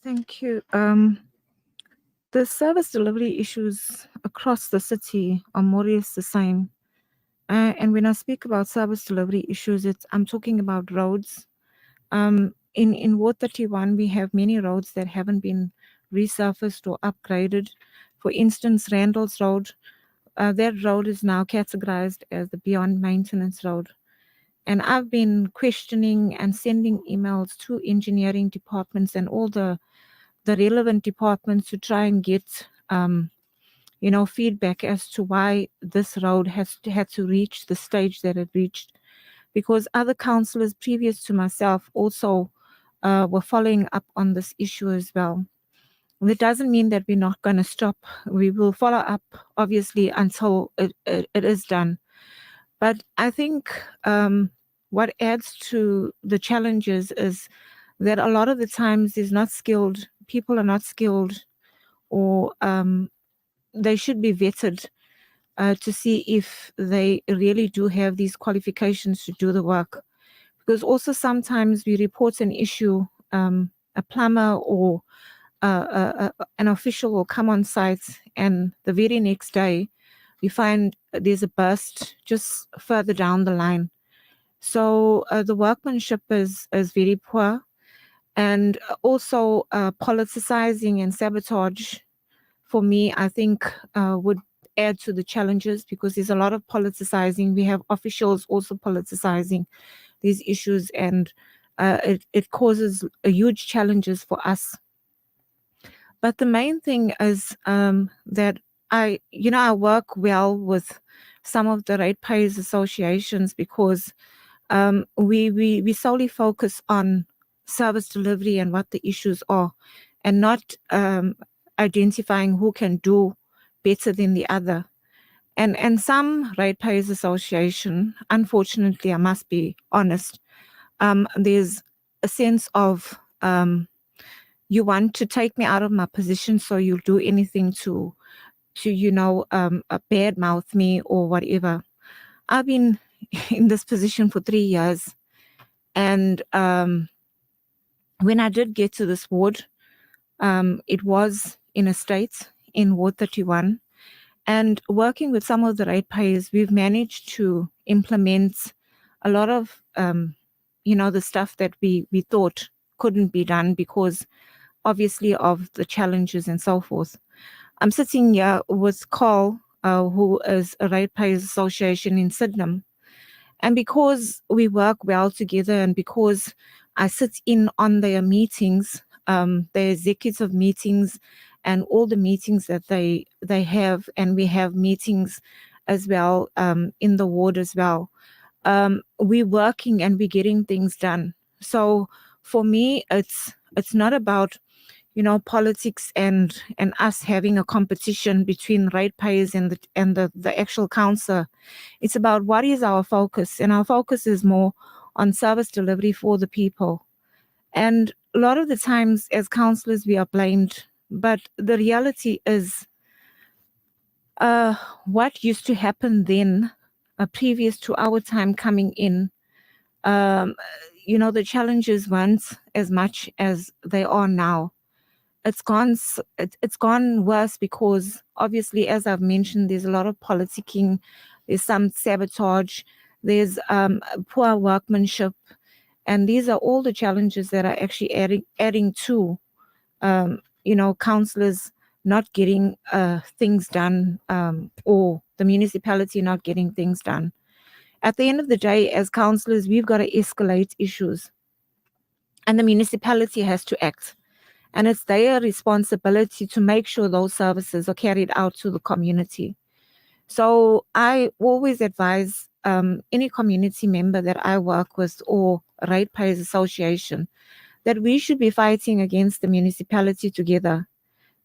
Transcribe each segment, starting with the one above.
Thank you. The service delivery issues across the city are more or less the same. And when I speak about service delivery issues, I'm talking about roads. In Ward 31, we have many roads that haven't been resurfaced or upgraded. For instance, Randall's Road, that road is now categorized as the beyond maintenance road. And I've been questioning and sending emails to engineering departments and all the relevant departments to try and get feedback as to why this road had to reach the stage that it reached, because other councillors previous to myself also were following up on this issue as well. And it doesn't mean that we're not going to stop. We will follow up, obviously, until it is done. But I think what adds to the challenges is that a lot of the times people are not skilled, or they should be vetted to see if they really do have these qualifications to do the work. Because also sometimes we report an issue, a plumber or an official will come on site, and the very next day we find there's a burst just further down the line. So the workmanship is very poor, and also politicizing and sabotage, for me, I think would add to the challenges, because there's a lot of politicizing. We have officials also politicizing these issues, and it causes a huge challenges for us. But the main thing is that I work well with some of the ratepayers associations, because we solely focus on service delivery and what the issues are, and not identifying who can do better than the other. And some ratepayers association, unfortunately, I must be honest, there's a sense of you want to take me out of my position, so you'll do anything to badmouth me or whatever. I've been in this position for 3 years, and when I did get to this ward, it was in a state in Ward 31, and working with some of the ratepayers, we've managed to implement a lot of the stuff that we thought couldn't be done because obviously of the challenges and so forth. I'm sitting here with Carl, who is a ratepayers association in Sydenham, and because we work well together, and because I sit in on their meetings, their executive meetings, and all the meetings that they have, and we have meetings as well in the ward as well. We're working and we're getting things done. So for me, it's not about politics and us having a competition between ratepayers and the actual council. It's about what is our focus, and our focus is more on service delivery for the people. And a lot of the times as councillors we are blamed, but the reality is what used to happen then, previous to our time coming in, the challenges weren't as much as they are now. It's gone worse because obviously, as I've mentioned, there's a lot of politicking, there's some sabotage, there's poor workmanship, and these are all the challenges that are actually adding to councillors not getting things done, or the municipality not getting things done. At the end of the day, as councillors, we've got to escalate issues, and the municipality has to act. And it's their responsibility to make sure those services are carried out to the community. So I always advise any community member that I work with, or ratepayers association, that we should be fighting against the municipality together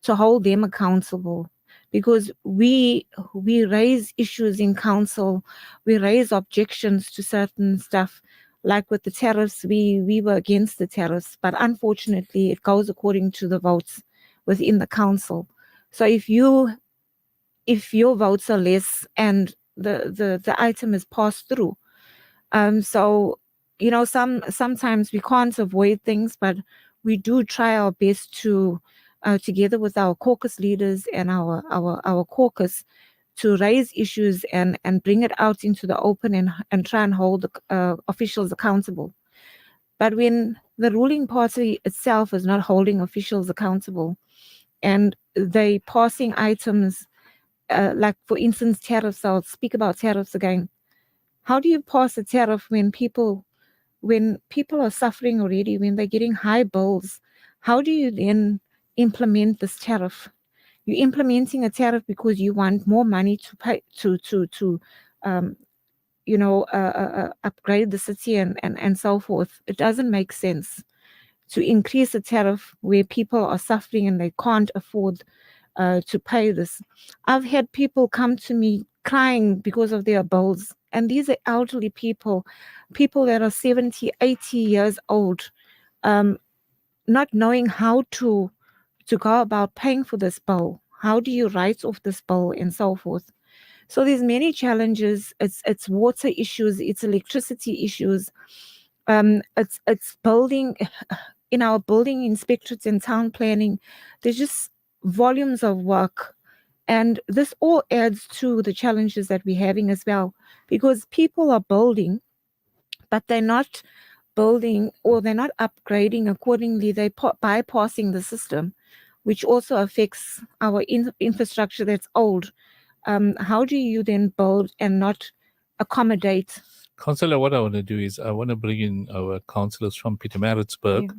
to hold them accountable, because we raise issues in council, we raise objections to certain stuff. Like with the tariffs, we were against the tariffs, but unfortunately it goes according to the votes within the council. So if your votes are less and the item is passed through, sometimes we can't avoid things, but we do try our best to, together with our caucus leaders and our caucus, to raise issues and bring it out into the open and try and hold the officials accountable. But when the ruling party itself is not holding officials accountable and they passing items, like for instance tariffs, I'll speak about tariffs again. How do you pass a tariff when people are suffering already, when they're getting high bills? How do you then implement this tariff? You're implementing a tariff because you want more money to pay to um, upgrade the city and so forth. It doesn't make sense to increase a tariff where people are suffering and they can't afford to pay this. I've had people come to me crying because of their bills, and these are elderly people that are 70, 80 years old, not knowing how to go about paying for this bill. How do you write off this bill and so forth? So there's many challenges. It's water issues, it's electricity issues, it's building in our building inspectorates and town planning. There's just volumes of work, and this all adds to the challenges that we're having as well, because people are building, but they're not building or they're not upgrading accordingly. They're bypassing the system, which also affects our infrastructure that's old. How do you then build and not accommodate? Councillor, what I want to do is I want to bring in our councillors from Pietermaritzburg.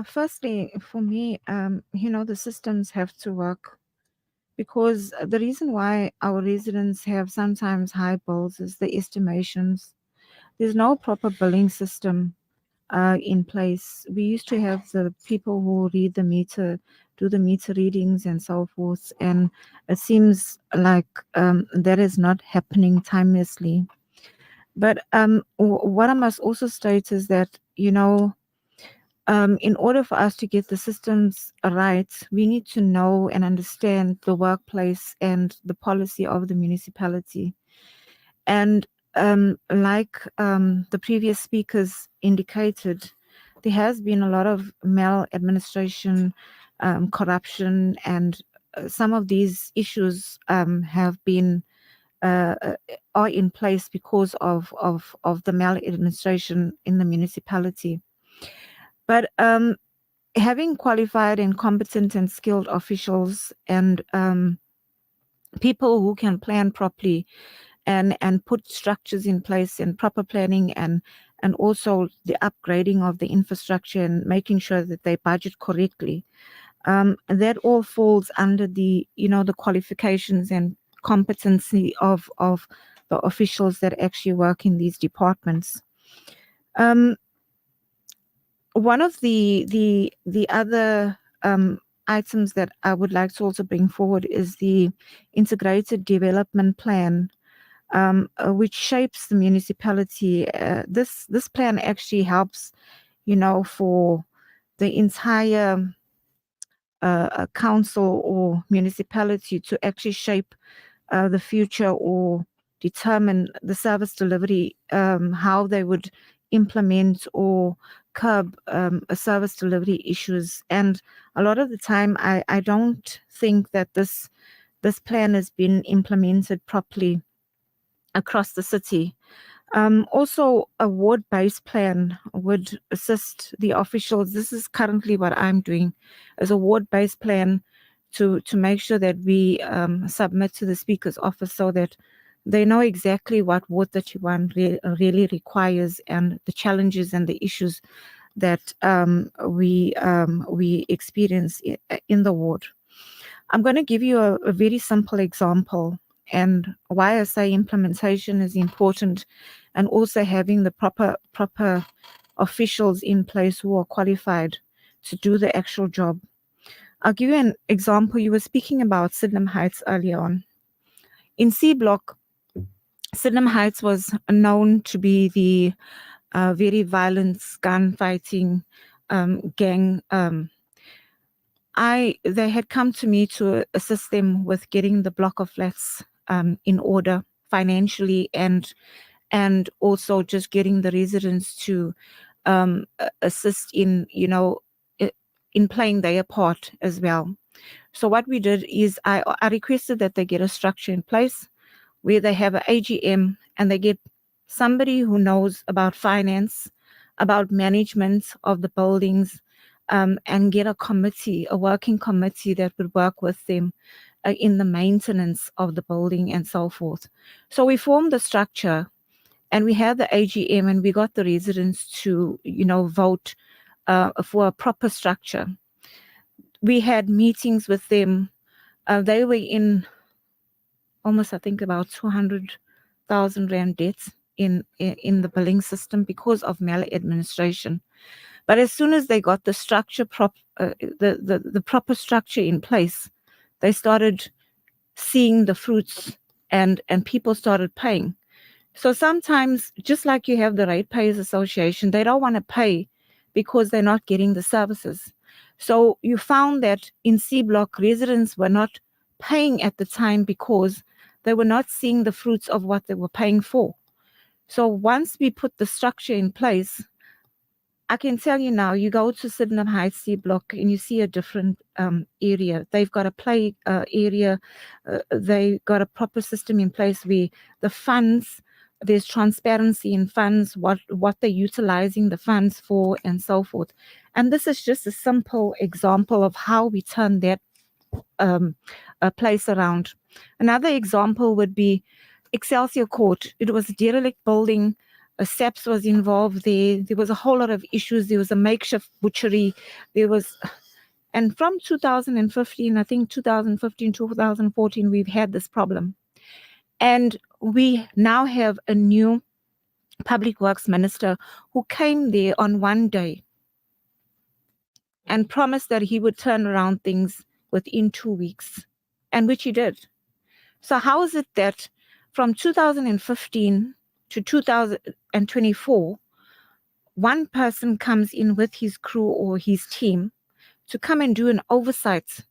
Firstly, for me, the systems have to work, because the reason why our residents have sometimes high bills is the estimations. There's no proper billing system in place. We used to have the people who read the meter, do the meter readings and so forth, and it seems like that is not happening timelessly. But what I must also state is that, in order for us to get the systems right, we need to know and understand the workplace and the policy of the municipality. And like the previous speakers indicated, there has been a lot of maladministration, corruption, and some of these issues have been are in place because of the maladministration in the municipality. But having qualified and competent and skilled officials and people who can plan properly and put structures in place and proper planning and also the upgrading of the infrastructure and making sure that they budget correctly, that all falls under the the qualifications and competency of the officials that actually work in these departments. One of the other items that I would like to also bring forward is the integrated development plan, which shapes the municipality. This plan actually helps, for the entire council or municipality to actually shape the future or determine the service delivery, how they would implement or curb a service delivery issues. And a lot of the time, I don't think that this plan has been implemented properly across the city. Also, a ward-based plan would assist the officials. This is currently what I'm doing, as a ward-based plan to make sure that we submit to the Speaker's office so that they know exactly what Ward 31 really requires and the challenges and the issues that we experience in the ward. I'm going to give you a very simple example, and why I say implementation is important, and also having the proper officials in place who are qualified to do the actual job. I'll give you an example. You were speaking about Sydenham Heights earlier on. In C Block, Sydenham Heights was known to be the very violent, gunfighting gang. They had come to me to assist them with getting the block of flats in order financially, and also just getting the residents to assist in in playing their part as well. So what we did is I requested that they get a structure in place where they have an AGM and they get somebody who knows about finance, about management of the buildings, and get a committee, a working committee that would work with them in the maintenance of the building and so forth. So we formed the structure and we had the AGM and we got the residents to, vote for a proper structure. We had meetings with them. They were in almost, I think, about 200,000 rand debts in the billing system because of maladministration. But as soon as they got the structure the proper structure in place, they started seeing the fruits and people started paying. So sometimes, just like you have the Ratepayers Association, they don't want to pay because they're not getting the services. So you found that in C Block, residents were not paying at the time because they were not seeing the fruits of what they were paying for. So once we put the structure in place, I can tell you now, you go to Sydenham Heights C Block and you see a different area. They've got a play area. They got a proper system in place where the funds, there's transparency in funds, what they're utilizing the funds for and so forth. And this is just a simple example of how we turn that place around. Another example would be Excelsior Court. It was a derelict building. SAPS was involved there. There was a whole lot of issues. There was a makeshift butchery. And from 2015, I think 2015, 2014, we've had this problem. And we now have a new public works minister who came there on one day and promised that he would turn around things within 2 weeks, and which he did. So how is it that from 2015 to 2024, one person comes in with his crew or his team to come and do an oversight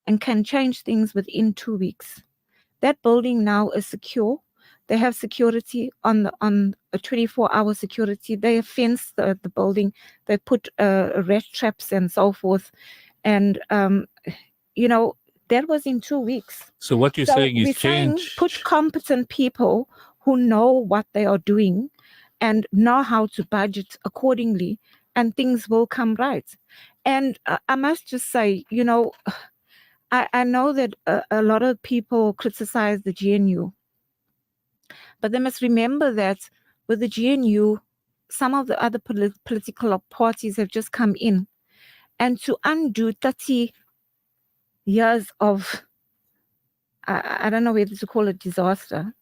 and can change things within 2 weeks? That building now is secure. They have security on a 24-hour security. They have fenced the building. They put rat traps and so forth. And, that was in 2 weeks. So what you're saying is change. Put competent people who know what they are doing and know how to budget accordingly, and things will come right. And I must just say, I know that a lot of people criticize the GNU, but they must remember that with the GNU, some of the other political parties have just come in, and to undo 30 years of, I don't know whether to call it disaster,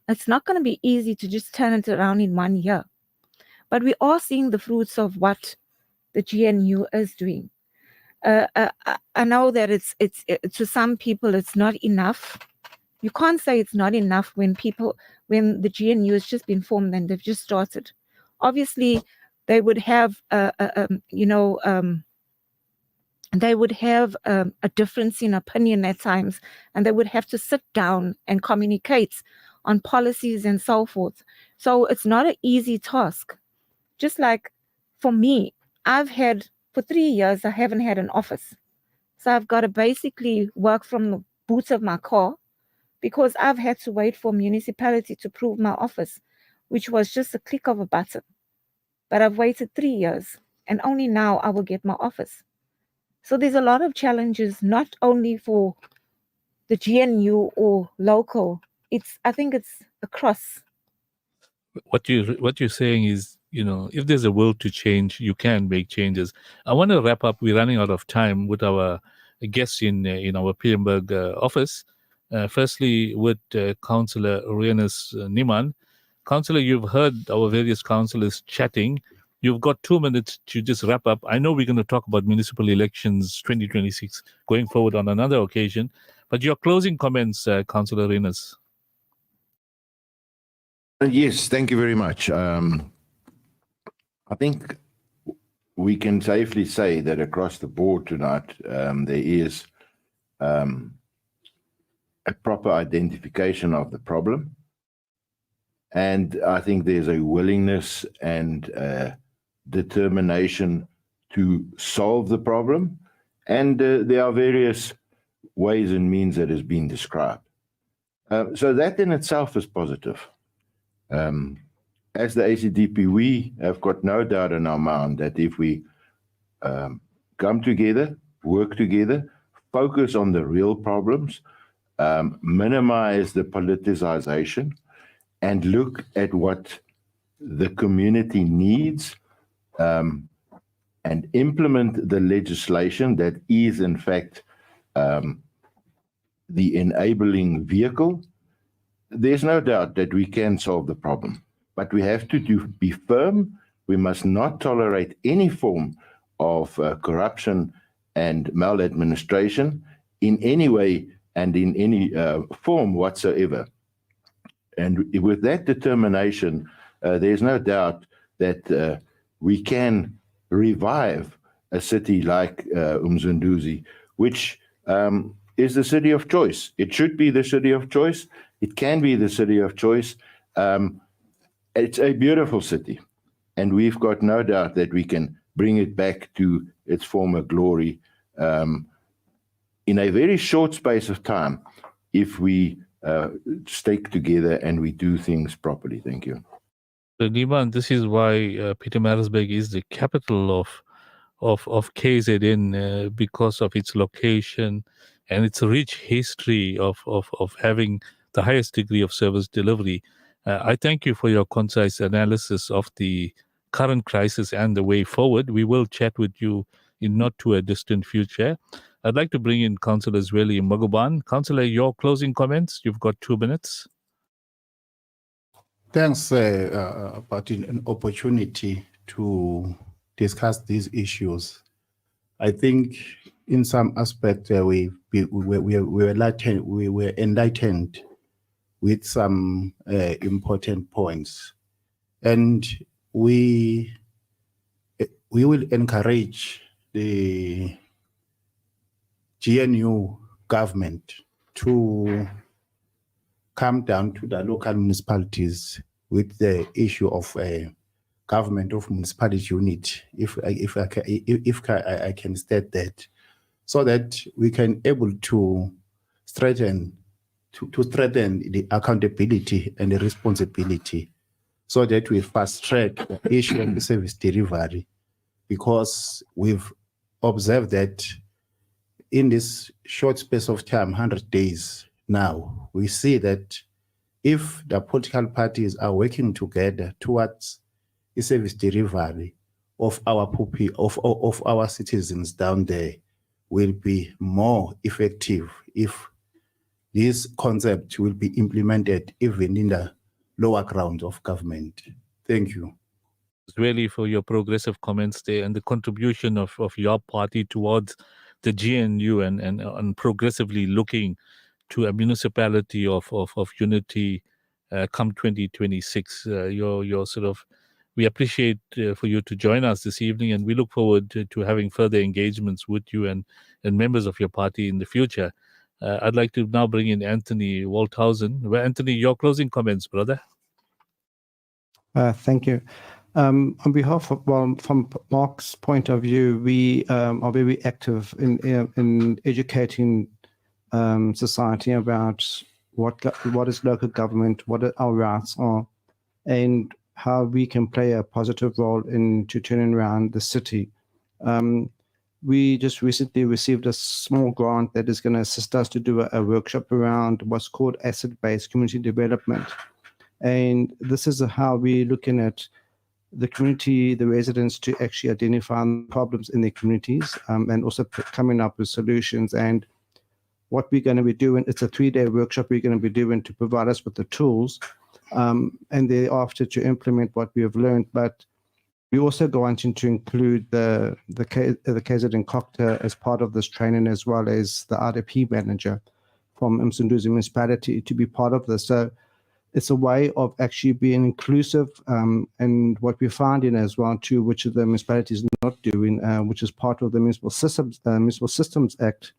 it's not going to be easy to just turn it around in 1 year. But we are seeing the fruits of what the GNU is doing. I know that it's to some people it's not enough. You can't say it's not enough when the GNU has just been formed and they've just started. Obviously, they would have they would have a difference in opinion at times, and they would have to sit down and communicate on policies and so forth. So it's not an easy task. Just like for me, for 3 years, I haven't had an office. So I've got to basically work from the boot of my car because I've had to wait for municipality to approve my office, which was just a click of a button. But I've waited 3 years and only now I will get my office. So there's a lot of challenges, not only for the GNU or local. I think it's across. What you're saying is, if there's a will to change, you can make changes. I want to wrap up. We're running out of time with our guests in our Pietermaritzburg office. Firstly, with Councilor Renus Niman. Councilor, you've heard our various councillors chatting. You've got 2 minutes to just wrap up. I know we're going to talk about municipal elections 2026 going forward on another occasion, but your closing comments, Councillor Renus. Yes, thank you very much. I think we can safely say that across the board tonight, there is a proper identification of the problem. And I think there's a willingness and determination to solve the problem, and there are various ways and means that has been described. So that in itself is positive. As the ACDP, we have got no doubt in our mind that if we come together, work together, focus on the real problems, minimize the politicization, and look at what the community needs, and implement the legislation that is, in fact, the enabling vehicle, there's no doubt that we can solve the problem. But we have to be firm. We must not tolerate any form of corruption and maladministration in any way and in any form whatsoever. And with that determination, there's no doubt that we can revive a city like Mckenzie, which is the city of choice. It should be the city of choice. It can be the city of choice. It's a beautiful city, and we've got no doubt that we can bring it back to its former glory in a very short space of time if we stick together and we do things properly. Thank you. Niman, this is why Pietermaritzburg is the capital of KZN because of its location and its rich history of having the highest degree of service delivery. I thank you for your concise analysis of the current crisis and the way forward. We will chat with you in not too a distant future. I'd like to bring in Councilor Zweli Magoban. Councilor, your closing comments. You've got 2 minutes. Thanks about an opportunity to discuss these issues. I think in some aspect we were enlightened with some important points, and we will encourage the GNU government to come down to the local municipalities with the issue of a government of municipality unit, if I can state that, so that we can able to strengthen the accountability and the responsibility, so that we fast track the issue of the service delivery, because we've observed that in this short space of time, 100 days now, we see that if the political parties are working together towards the service delivery of our citizens down there, will be more effective if this concept will be implemented even in the lower ground of government. Thank you. Really for your progressive comments there and the contribution of your party towards the GNU and progressively looking to a municipality of unity come 2026. Your sort of, we appreciate for you to join us this evening, and we look forward to having further engagements with you and members of your party in the future. I'd like to now bring in Anthony Walthausen. Well, Anthony, your closing comments, brother. Thank you. On behalf of, well, from Mark's point of view, we are very active in educating society about what is local government, what our rights are, and how we can play a positive role into turning around the city. We just recently received a small grant that is going to assist us to do a workshop around what's called asset-based community development. And this is how we're looking at the community, the residents, to actually identify problems in their communities, and also coming up with solutions. And what we're going to be doing, it's a 3-day workshop we're going to be doing to provide us with the tools, and thereafter to implement what we have learned. But we also go on to include the KZN Cocta as part of this training, as well as the RDP manager from Mckenzie municipality to be part of this. So it's a way of actually being inclusive, and what we're finding as well too, which the municipalities not doing, which is part of the Municipal Systems Act,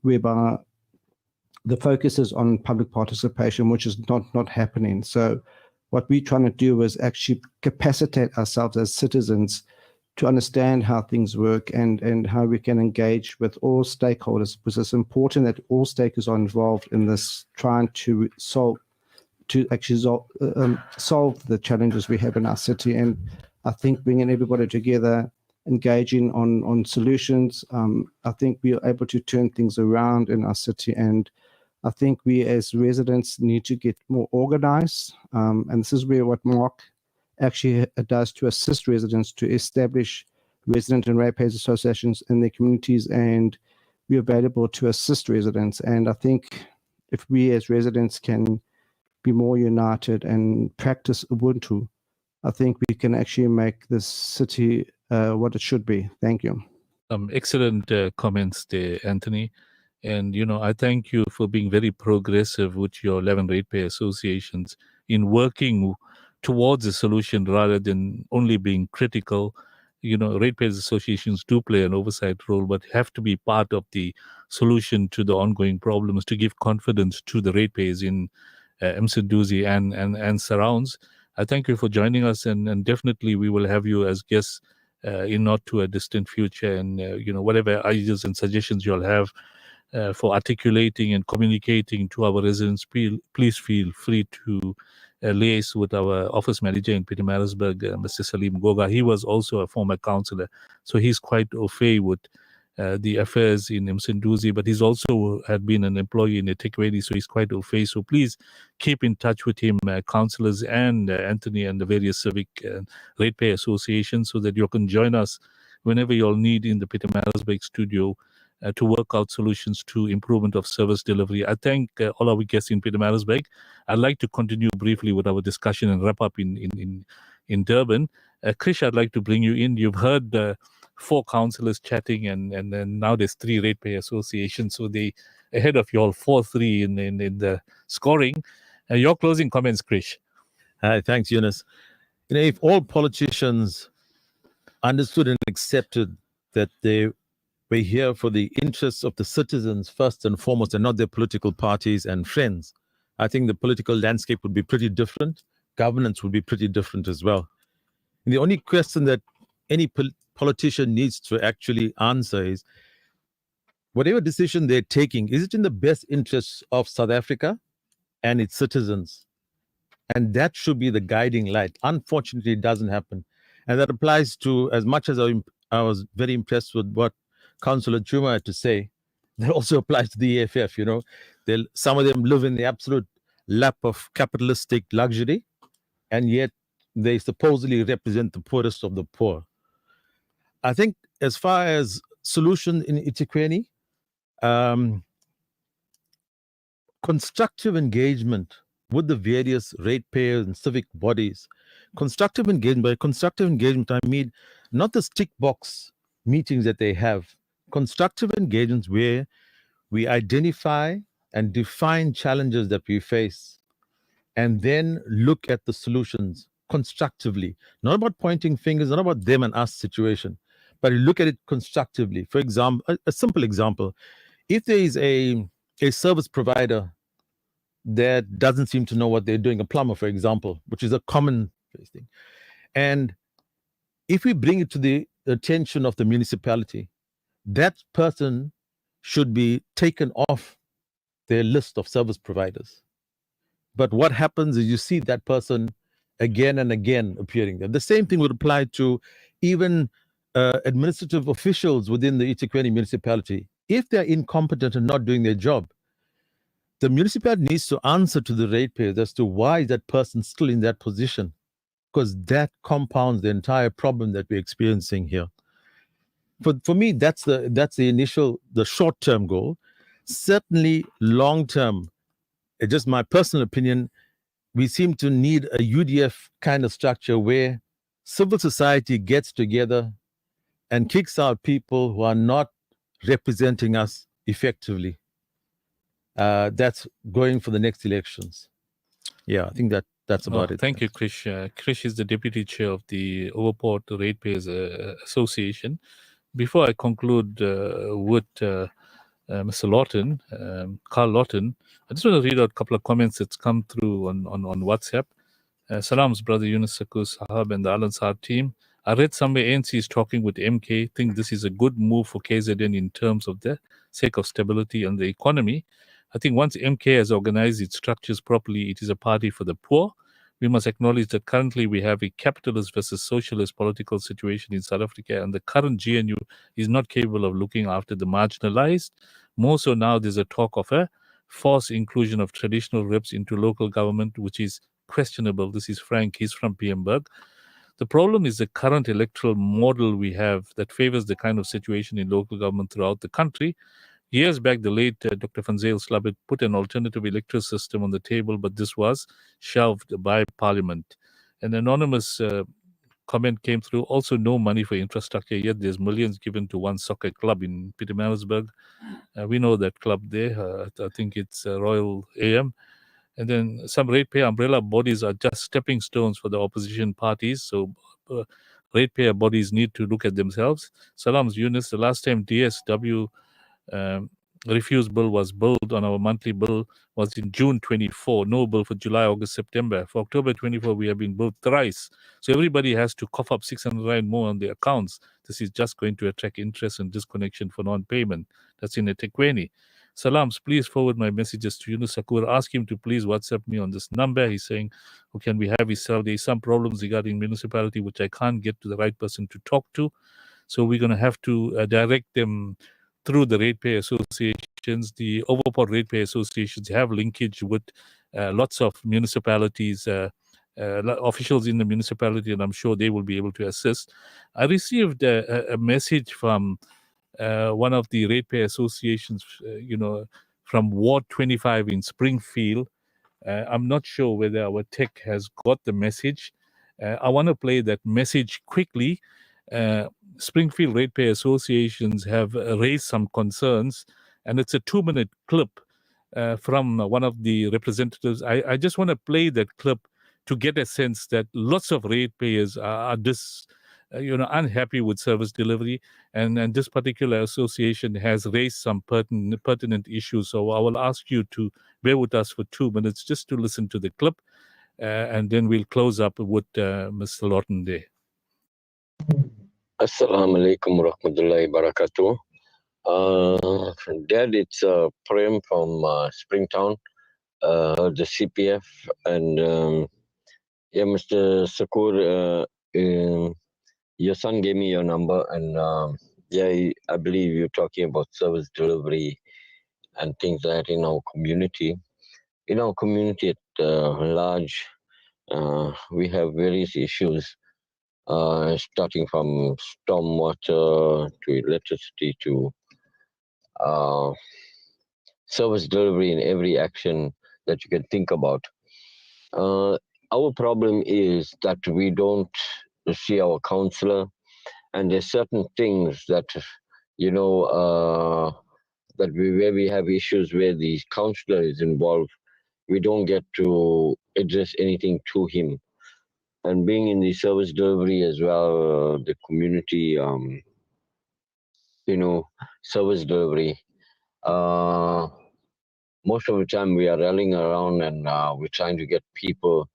whereby the focus is on public participation, which is not happening. So what we're trying to do is actually capacitate ourselves as citizens to understand how things work and how we can engage with all stakeholders, because it's important that all stakeholders are involved in this, trying to solve the challenges we have in our city. And I think bringing everybody together, engaging on solutions, I think we are able to turn things around in our city. And I think we as residents need to get more organized. And this is where what Mark actually does to assist residents to establish resident and ratepayers associations in their communities and be available to assist residents. And I think if we as residents can be more united and practice Ubuntu, I think we can actually make this city what it should be. Thank you. Excellent comments there, Anthony. And, I thank you for being very progressive with your 11 ratepayer associations in working towards a solution rather than only being critical. Ratepayers associations do play an oversight role, but have to be part of the solution to the ongoing problems to give confidence to the ratepayers in Mckenzie and surrounds. I thank you for joining us, and definitely we will have you as guests in not too a distant future. And, whatever ideas and suggestions you'll have for articulating and communicating to our residents, please feel free to liaise with our office manager in Pietermaritzburg, Mr. Salim Goga. He was also a former councillor, so he's quite au fait with the affairs in Mckenzie, but he's also had been an employee in eThekwini, so he's quite au fait. So please keep in touch with him, councillors and Anthony and the various civic ratepayer associations, so that you can join us whenever you'll need in the Pietermaritzburg studio to work out solutions to improvement of service delivery. I thank all our guests in Pietermaritzburg. I'd like to continue briefly with our discussion and wrap up in Durban. Krish, I'd like to bring you in. You've heard 4 councillors chatting, and then now there's 3 ratepayer associations, so they ahead of you all 4-3 in the scoring. Your closing comments, Krish. Hi, thanks, Eunice. If all politicians understood and accepted that they were here for the interests of the citizens first and foremost, and not their political parties and friends, I think the political landscape would be pretty different. Governance would be pretty different as well. And the only question that any politician needs to actually answer is, whatever decision they're taking, is it in the best interests of South Africa and its citizens? And that should be the guiding light. Unfortunately, it doesn't happen. And that applies to, as much as I was very impressed with what Councilor Chuma had to say, that also applies to the EFF. Some of them live in the absolute lap of capitalistic luxury, and yet they supposedly represent the poorest of the poor. I think as far as solution in eThekwini, constructive engagement with the various ratepayers and civic bodies. Constructive engagement, by constructive engagement, I mean not the stick box meetings that they have. Constructive engagements where we identify and define challenges that we face and then look at the solutions constructively. Not about pointing fingers, not about them and us situation, but look at it constructively. For example, a simple example, if there is a service provider that doesn't seem to know what they're doing, a plumber, for example, which is a common thing, and if we bring it to the attention of the municipality, that person should be taken off their list of service providers. But what happens is you see that person again and again appearing there. The same thing would apply to even administrative officials within the eThekwini municipality. If they're incompetent and not doing their job, the municipality needs to answer to the ratepayers as to why is that person still in that position, because that compounds the entire problem that we're experiencing here. For me, that's the short-term goal. Certainly long-term, just my personal opinion, we seem to need a UDF kind of structure where civil society gets together and kicks out people who are not representing us effectively. That's going for the next elections. Yeah, I think that's about it. Thank you, Krish. Krish is the deputy chair of the Overport Ratepayers Association. Before I conclude with Mr. Lawton, Carl Lawton, I just want to read out a couple of comments that's come through on WhatsApp. Salams, brother Yunus Saku Sahab and the Al Ansar team. I read somewhere ANC is talking with MK, think this is a good move for KZN in terms of the sake of stability and the economy. I think once MK has organized its structures properly, it is a party for the poor. We must acknowledge that currently we have a capitalist versus socialist political situation in South Africa, and the current GNU is not capable of looking after the marginalized. More so now, there's a talk of a forced inclusion of traditional reps into local government, which is questionable. This is Frank, he's from Piemberg. The problem is the current electoral model we have that favors the kind of situation in local government throughout the country. Years back, the late Dr. Van Zyl Slabbert put an alternative electoral system on the table, but this was shelved by Parliament. An anonymous comment came through, also no money for infrastructure, yet there's millions given to one soccer club in Pietermaritzburg. We know that club there. I think it's Royal AM. And then some ratepayer umbrella bodies are just stepping stones for the opposition parties. So ratepayer bodies need to look at themselves. Salams Yunus, the last time DSW refuse bill was billed on our monthly bill was in June 24. No bill for July, August, September. For October 24, we have been billed thrice. So everybody has to cough up 600 Rand more on their accounts. This is just going to attract interest and disconnection for non-payment. That's in eThekwini. Salams, please forward my messages to Yunus Sakur. Ask him to please WhatsApp me on this number. He's saying, who can we have his cell? There's some problems regarding municipality, which I can't get to the right person to talk to. So we're going to have to direct them through the ratepayer associations. The overport ratepayer associations have linkage with lots of municipalities, officials in the municipality, and I'm sure they will be able to assist. I received a message from one of the ratepayer associations, from Ward 25 in Springfield. I'm not sure whether our tech has got the message. I want to play that message quickly. Springfield Ratepayer Associations have raised some concerns, and it's a 2-minute clip from one of the representatives. I just want to play that clip to get a sense that lots of ratepayers are unhappy with service delivery, and this particular association has raised some pertinent issues. So I will ask you to bear with us for 2 minutes just to listen to the clip, and then we'll close up with Mr. Lawton there. Assalamu alaikum warahmatullahi wabarakatuh. Dad, it's Prem from Springtown, the CPF, and yeah, Mr. Sakur, your son gave me your number, and yeah, I believe you're talking about service delivery and things like that in our community. In our community at large, we have various issues. Starting from stormwater to electricity to service delivery in every action that you can think about. Our problem is that we don't see our councillor, and there's certain things that, where we have issues where the councillor is involved, we don't get to address anything to him. And being in the service delivery as well, the community, service delivery, most of the time we are rallying around and we're trying to get people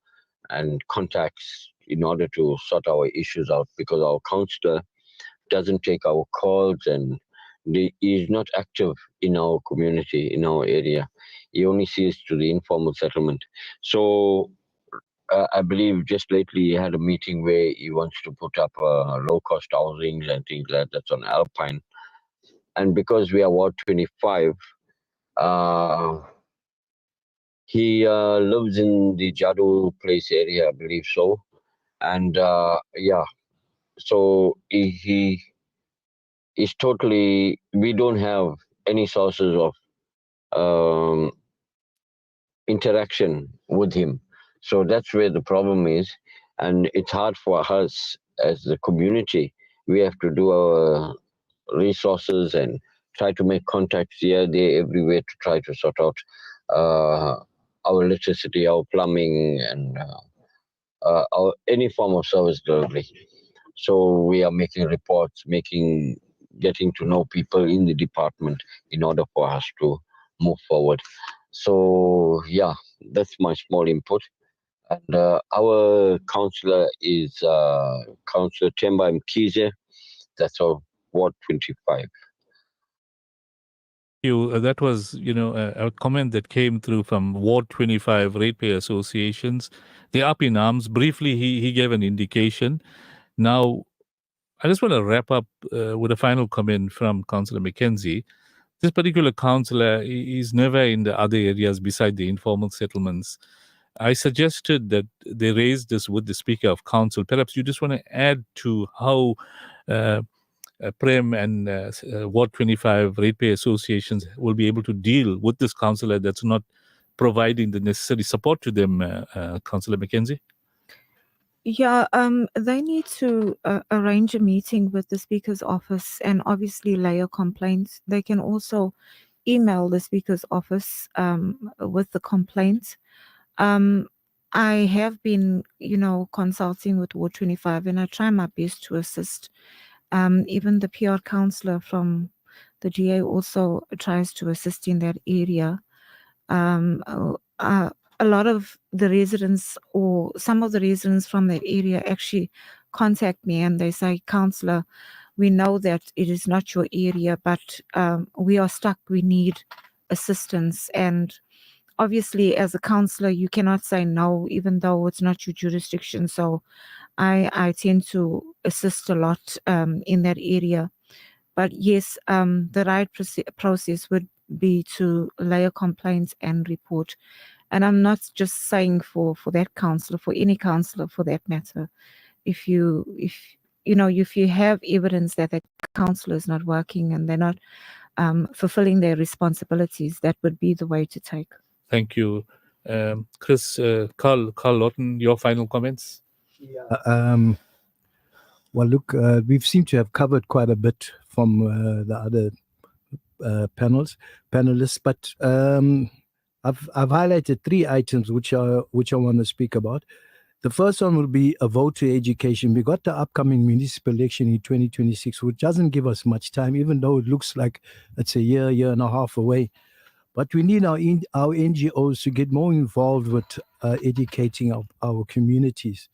and contacts in order to sort our issues out, because our councillor doesn't take our calls and he is not active in our community, in our area. He only sees to the informal settlement. So I believe just lately he had a meeting where he wants to put up low-cost housings and things like that. That's on Alpine. And because we are Ward 25, he lives in the Jadu Place area, I believe so. And yeah, so he is totally, we don't have any sources of interaction with him. So that's where the problem is, and it's hard for us as the community. We have to do our resources and try to make contacts here, there, everywhere to try to sort out our electricity, our plumbing, and our any form of service delivery. So we are making reports, getting to know people in the department in order for us to move forward. So yeah, that's my small input. And our councillor is Councillor Temba Mckenzie. That's our Ward 25. That was, a comment that came through from Ward 25 Ratepayer Associations. They're up in arms. Briefly, he gave an indication. Now, I just want to wrap up with a final comment from Councillor Mckenzie. This particular councillor is never in the other areas beside the informal settlements. I suggested that they raise this with the Speaker of Council. Perhaps you just want to add to how Prem and Ward 25 ratepayer associations will be able to deal with this councillor that's not providing the necessary support to them, Councillor Mckenzie? Yeah, they need to arrange a meeting with the Speaker's office and obviously lay a complaint. They can also email the Speaker's office with the complaint. I have been, consulting with Ward 25 and I try my best to assist. Even the PR councillor from the GA also tries to assist in that area. A lot of the residents or some of the residents from that area actually contact me and they say, Councillor, we know that it is not your area, but we are stuck. We need assistance. And obviously, as a councillor, you cannot say no, even though it's not your jurisdiction. So I tend to assist a lot in that area. But yes, the right process would be to lay a complaint and report. And I'm not just saying for that councillor, for any councillor for that matter. If you have evidence that the councillor is not working and they're not fulfilling their responsibilities, that would be the way to take. Thank you. Chris, Carl Lawton, your final comments? Yeah. Well, look, we've seemed to have covered quite a bit from the other panelists, but I've highlighted 3 items which I want to speak about. The first one will be a vote to education. We got the upcoming municipal election in 2026, which doesn't give us much time, even though it looks like it's a year and a half away. But we need our NGOs to get more involved with educating our communities.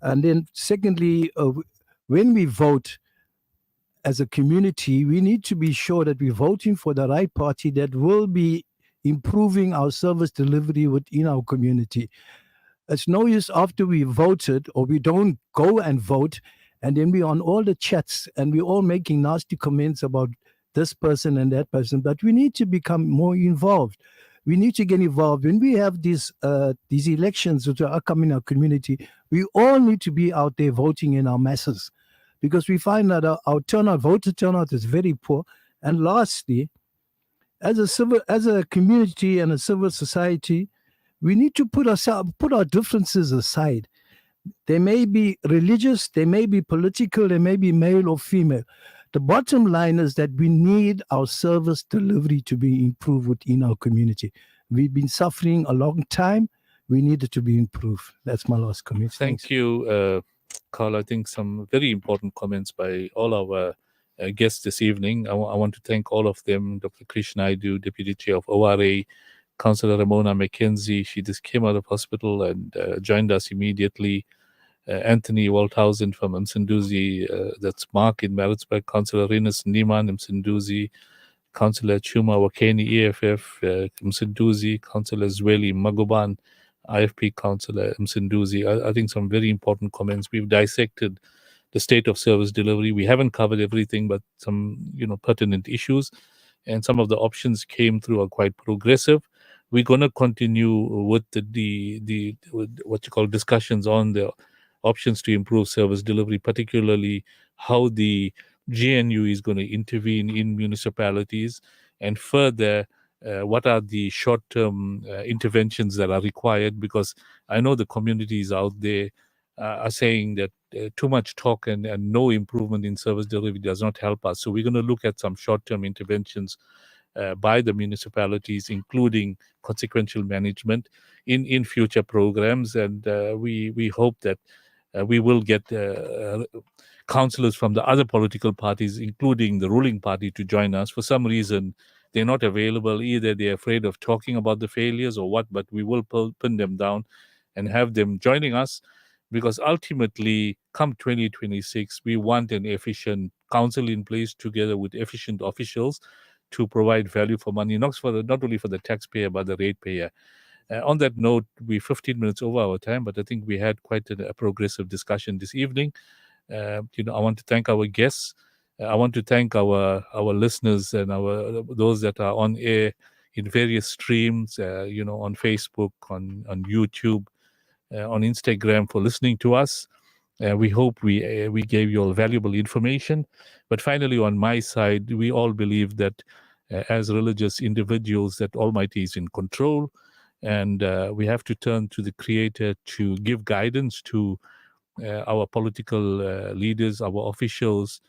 And then secondly, when we vote as a community, we need to be sure that we're voting for the right party that will be improving our service delivery within our community. It's no use after we voted or we don't go and vote and then we're on all the chats and we're all making nasty comments about this person and that person, but we need to become more involved. We need to get involved. When we have these elections which are coming in our community, we all need to be out there voting in our masses because we find that our voter turnout is very poor. And lastly, as a community and a civil society, we need to put our differences aside. They may be religious, they may be political, they may be male or female. The bottom line is that we need our service delivery to be improved within our community. We've been suffering a long time. We need it to be improved. That's my last comment. Thank you, Carl. I think some very important comments by all our guests this evening. I want to thank all of them. Dr. Krishna Naidu, Deputy Chair of ORA, Councilor Remona Mckenzie. She just came out of hospital and joined us immediately. Anthony Walthausen from Mckenzie, that's Mark in Maritzburg, Councillor Rinus Niman, Mckenzie, Councillor Chuma Wakeni, EFF, Mckenzie, Councillor Zweli Magoban, IFP Councillor Mckenzie. I think some very important comments. We've dissected the state of service delivery. We haven't covered everything, but some pertinent issues, and some of the options came through are quite progressive. We're going to continue with the what you call discussions on the options to improve service delivery, particularly how the GNU is going to intervene in municipalities, and further, what are the short-term interventions that are required, because I know the communities out there are saying that too much talk and no improvement in service delivery does not help us. So we're going to look at some short-term interventions by the municipalities, including consequential management in future programs. And we hope that we will get councillors from the other political parties, including the ruling party, to join us. For some reason, they're not available. Either they're afraid of talking about the failures or what, but we will pin them down. and have them joining us, because ultimately, come 2026, we want an efficient council in place together with efficient officials to provide value for money, not only for the taxpayer, but the ratepayer. On that note, we're 15 minutes over our time, but I think we had quite a progressive discussion this evening. I want to thank our guests. I want to thank our listeners and those that are on air in various streams, on Facebook, on YouTube, on Instagram, for listening to us. We hope we gave you all valuable information. But finally, on my side, we all believe that as religious individuals, that Almighty is in control, and we have to turn to the Creator to give guidance to our political leaders, our officials,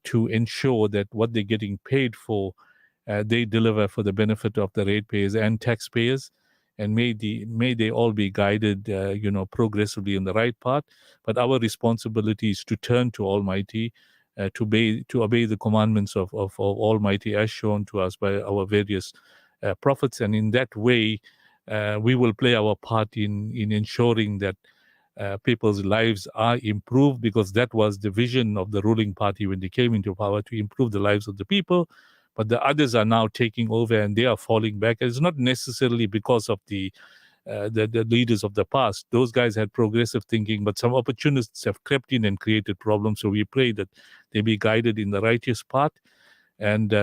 to ensure that what they're getting paid for, they deliver for the benefit of the ratepayers and taxpayers. And may they all be guided, progressively in the right path. But our responsibility is to turn to Almighty, to obey the commandments of Almighty as shown to us by our various prophets. And in that way, we will play our part in ensuring that people's lives are improved, because that was the vision of the ruling party when they came into power, to improve the lives of the people. But the others are now taking over and they are falling back. And it's not necessarily because of the leaders of the past. Those guys had progressive thinking, but some opportunists have crept in and created problems. So we pray that they be guided in the righteous path. And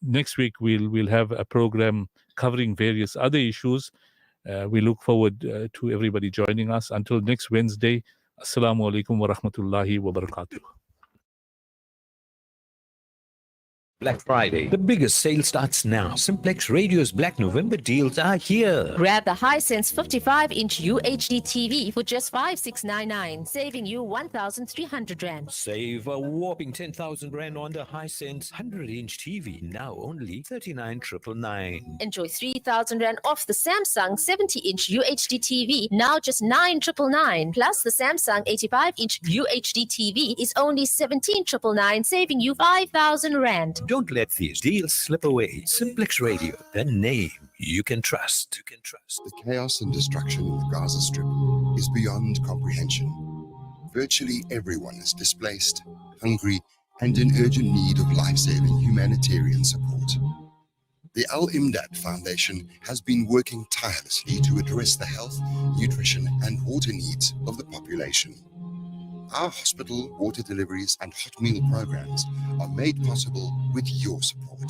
next week we'll have a program covering various other issues. We look forward to everybody joining us. Until next Wednesday, Assalamu alaikum wa rahmatullahi wa barakatuh. Black Friday. The biggest sale starts now. Simplex Radio's Black November deals are here. Grab the Hisense 55-inch UHD TV for just 5,699, saving you 1,300 rand. Save a whopping 10,000 rand on the Hisense 100-inch TV, now only 39,999. Enjoy 3,000 rand off the Samsung 70-inch UHD TV, now just 9,999. Plus, the Samsung 85-inch UHD TV is only 17,999, saving you 5,000 rand. Don't let these deals slip away. Simplex Radio, the name you can trust. The chaos and destruction in the Gaza Strip is beyond comprehension. Virtually everyone is displaced, hungry, and in urgent need of life-saving humanitarian support. The Al Imdad Foundation has been working tirelessly to address the health, nutrition, and water needs of the population. Our hospital, water deliveries, and hot meal programs are made possible with your support.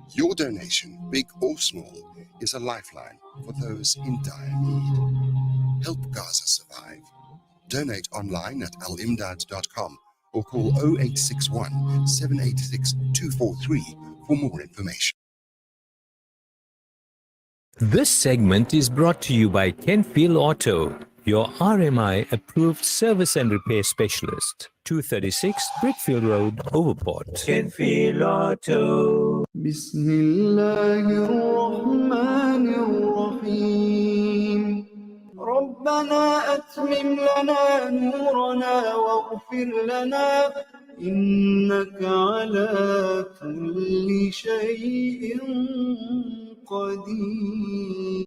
Your donation, big or small, is a lifeline for those in dire need. Help Gaza survive. Donate online at alimdad.com or call 0861 786 243 for more information. This segment is brought to you by Kenfield Auto, your RMI approved service and repair specialist. 236 Brickfield Road, Overport. Kenfield Auto. Bismillahirrahmanirrahim. ربنا أتمم لنا نورنا واغفر لنا إنك على كل شيء قدير.